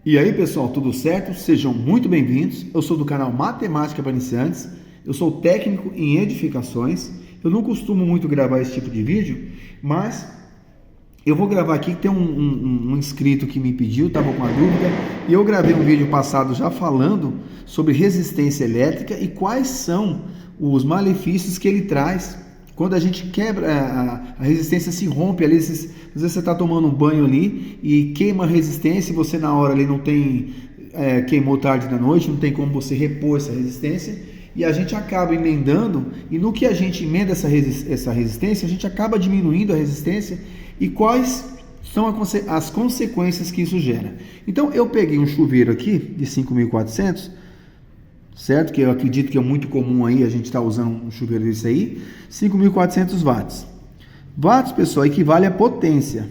E aí, pessoal, tudo certo? Sejam muito bem-vindos. Eu sou do canal Matemática para Iniciantes. Eu sou técnico em edificações. Eu não costumo muito gravar esse tipo de vídeo, mas eu vou gravar aqui que tem um inscrito que me pediu, estava com uma dúvida, e eu gravei um vídeo passado já falando sobre resistência elétrica e quais são os malefícios que ele traz quando a gente quebra, a resistência se rompe ali. Às vezes você está tomando um banho ali e queima a resistência, e você na hora ali não tem, queimou tarde da noite, não tem como você repor essa resistência, e a gente acaba emendando, e no que a gente emenda essa resistência, a gente acaba diminuindo a resistência, e quais são as consequências que isso gera. Então eu peguei um chuveiro aqui de 5.400, certo? Que eu acredito que é muito comum aí, a gente está usando um chuveiro desse aí, 5.400 watts. Watts, pessoal, equivale a potência,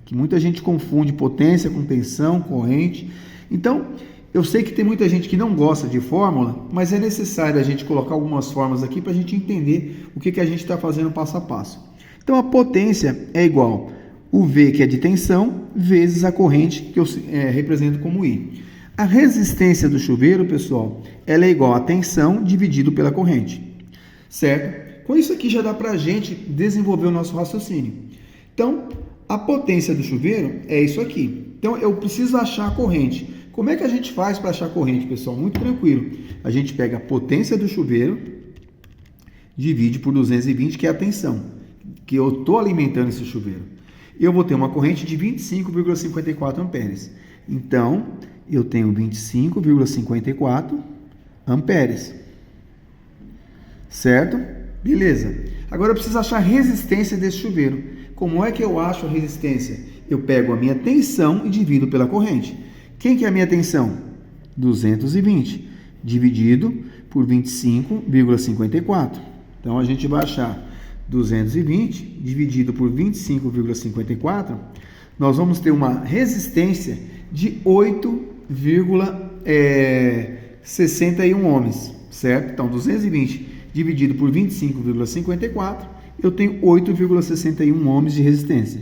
que muita gente confunde potência com tensão, corrente. Então, eu sei que tem muita gente que não gosta de fórmula, mas é necessário a gente colocar algumas fórmulas aqui para a gente entender o que a gente está fazendo passo a passo. Então, a potência é igual o V, que é de tensão, vezes a corrente, que eu represento como I. A resistência do chuveiro, pessoal, ela é igual a tensão dividido pela corrente, certo? Com isso aqui já dá para a gente desenvolver o nosso raciocínio. Então, a potência do chuveiro é isso aqui. Então, eu preciso achar a corrente. Como é que a gente faz para achar a corrente, pessoal? Muito tranquilo. A gente pega a potência do chuveiro, divide por 220, que é a tensão, que eu estou alimentando esse chuveiro. Eu vou ter uma corrente de 25,54 amperes. Então, eu tenho 25,54 amperes. Certo? Beleza. Agora eu preciso achar a resistência desse chuveiro. Como é que eu acho a resistência? Eu pego a minha tensão e divido pela corrente. Quem que é a minha tensão? 220 dividido por 25,54. Então a gente vai achar 220 dividido por 25,54. Nós vamos ter uma resistência de 8,61 ohms, certo? Então 220 dividido por 25,54, eu tenho 8,61 ohms de resistência.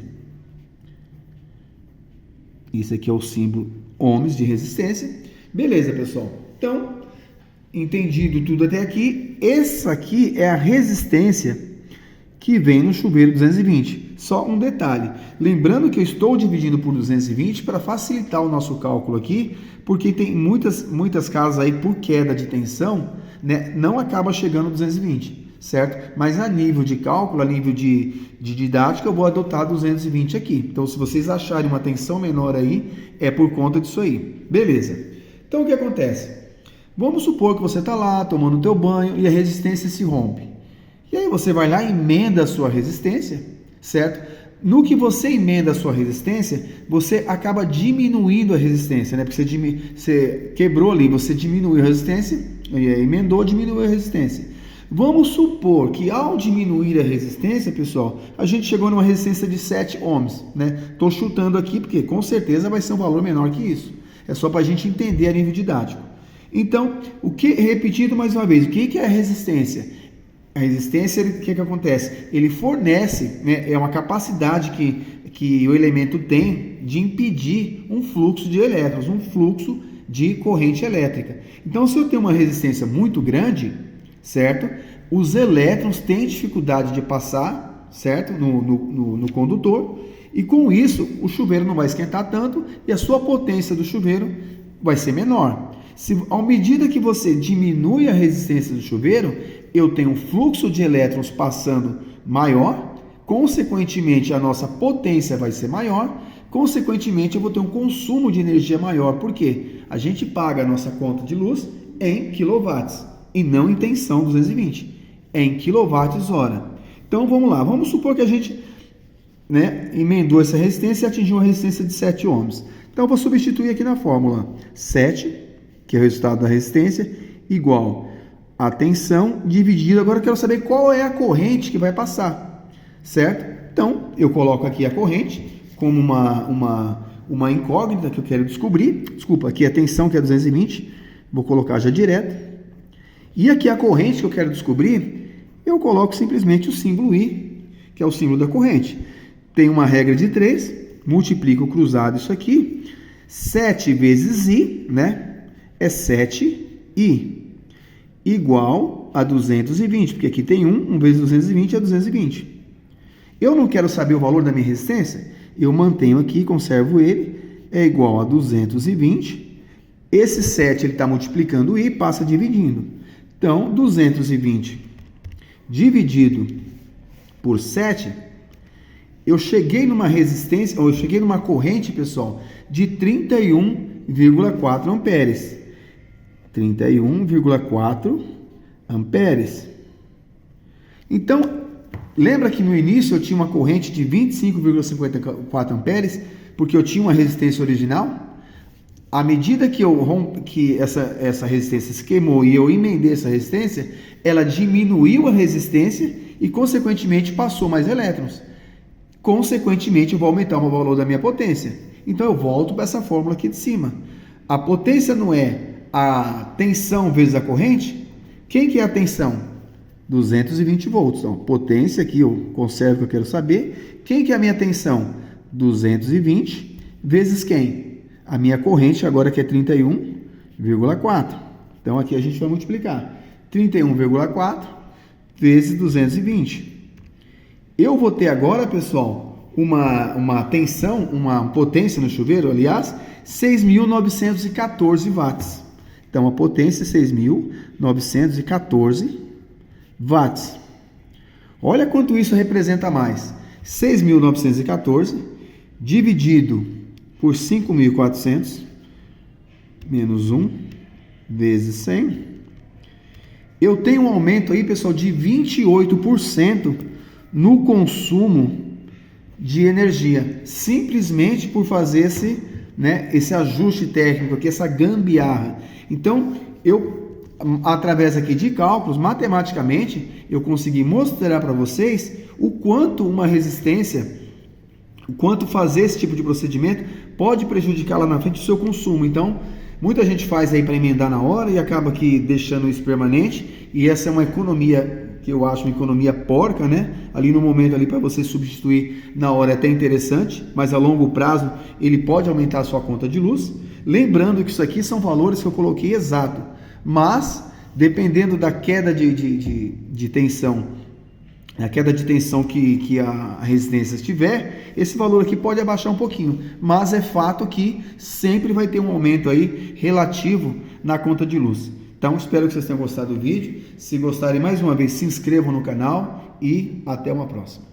Isso aqui é o símbolo ohms de resistência. Beleza, pessoal? Então, entendido tudo até aqui, essa aqui é a resistência que vem no chuveiro 220. Só um detalhe, lembrando que eu estou dividindo por 220 para facilitar o nosso cálculo aqui, porque tem muitas casas aí por queda de tensão, né, não acaba chegando a 220, certo? Mas a nível de cálculo, a nível de didática, eu vou adotar 220 aqui. Então, se vocês acharem uma tensão menor aí, é por conta disso aí. Beleza. Então, o que acontece? Vamos supor que você está lá tomando o teu banho e a resistência se rompe. E aí você vai lá e emenda a sua resistência, certo? No que você emenda a sua resistência, você acaba diminuindo a resistência, né? Porque você quebrou ali, você diminuiu a resistência, emendou, diminuiu a resistência. Vamos supor que ao diminuir a resistência, pessoal, a gente chegou numa resistência de 7 ohms, né? Estou chutando aqui porque com certeza vai ser um valor menor que isso. É só para a gente entender a nível didático. Então, repetindo mais uma vez, o que é a resistência? A resistência, o que acontece? Ele fornece, né, é uma capacidade que o elemento tem de impedir um fluxo de elétrons, um fluxo de corrente elétrica. Então, se eu tenho uma resistência muito grande, certo? Os elétrons têm dificuldade de passar, certo? No condutor, e com isso o chuveiro não vai esquentar tanto e a sua potência do chuveiro vai ser menor. À medida que você diminui a resistência do chuveiro, eu tenho um fluxo de elétrons passando maior, consequentemente a nossa potência vai ser maior, consequentemente eu vou ter um consumo de energia maior. Por quê? A gente paga a nossa conta de luz em quilowatts e não em tensão 220, é em quilowatts-hora. Então vamos lá, vamos supor que a gente, né, emendou essa resistência e atingiu uma resistência de 7 ohms. Então eu vou substituir aqui na fórmula 7, que é o resultado da resistência, igual a tensão dividido. Agora eu quero saber qual é a corrente que vai passar, certo? Então eu coloco aqui a corrente como uma incógnita que eu quero descobrir. Desculpa, aqui a tensão, que é 220, vou colocar já direto. E aqui a corrente que eu quero descobrir, eu coloco simplesmente o símbolo I, que é o símbolo da corrente. Tem uma regra de 3, multiplico cruzado isso aqui, 7 vezes I, né? É 7I, igual a 220, porque aqui tem 1 vezes 220 é 220. Eu não quero saber o valor da minha resistência, eu mantenho aqui, conservo ele, é igual a 220. Esse 7 ele está multiplicando o I, passa dividindo. Então, 220 dividido por 7, eu cheguei numa resistência, ou eu cheguei numa corrente, pessoal, de 31,4 amperes. 31,4 amperes. Então, lembra que no início eu tinha uma corrente de 25,54 amperes, porque eu tinha uma resistência original? À medida que essa resistência se queimou e eu emendei essa resistência, ela diminuiu a resistência e, consequentemente, passou mais elétrons. Consequentemente, eu vou aumentar o valor da minha potência. Então, eu volto para essa fórmula aqui de cima. A potência não é a tensão vezes a corrente? Quem que é a tensão? 220 volts. Então, potência aqui, eu conservo que eu quero saber. Quem que é a minha tensão? 220 vezes quem? A minha corrente agora que é 31,4. Então, aqui a gente vai multiplicar. 31,4 vezes 220. Eu vou ter agora, pessoal, uma tensão, uma potência no chuveiro, aliás, 6.914 watts. Então, a potência é 6.914 watts. Olha quanto isso representa mais. 6.914 dividido por 5.400 menos 1 vezes 100. Eu tenho um aumento aí, pessoal, de 28% no consumo de energia, simplesmente por fazer esse ajuste técnico aqui, essa gambiarra. Então, através aqui de cálculos, matematicamente, eu consegui mostrar para vocês o quanto uma resistência, o quanto fazer esse tipo de procedimento pode prejudicar lá na frente o seu consumo. Então, muita gente faz aí para emendar na hora e acaba aqui deixando isso permanente, e essa é uma economia que eu acho uma economia porca, né? Ali no momento ali para você substituir na hora é até interessante, mas a longo prazo ele pode aumentar a sua conta de luz. Lembrando que isso aqui são valores que eu coloquei exato, mas dependendo da queda de tensão, a queda de tensão que a resistência tiver, esse valor aqui pode abaixar um pouquinho, mas é fato que sempre vai ter um aumento aí relativo na conta de luz. Então, espero que vocês tenham gostado do vídeo. Se gostarem, mais uma vez, se inscrevam no canal e até uma próxima.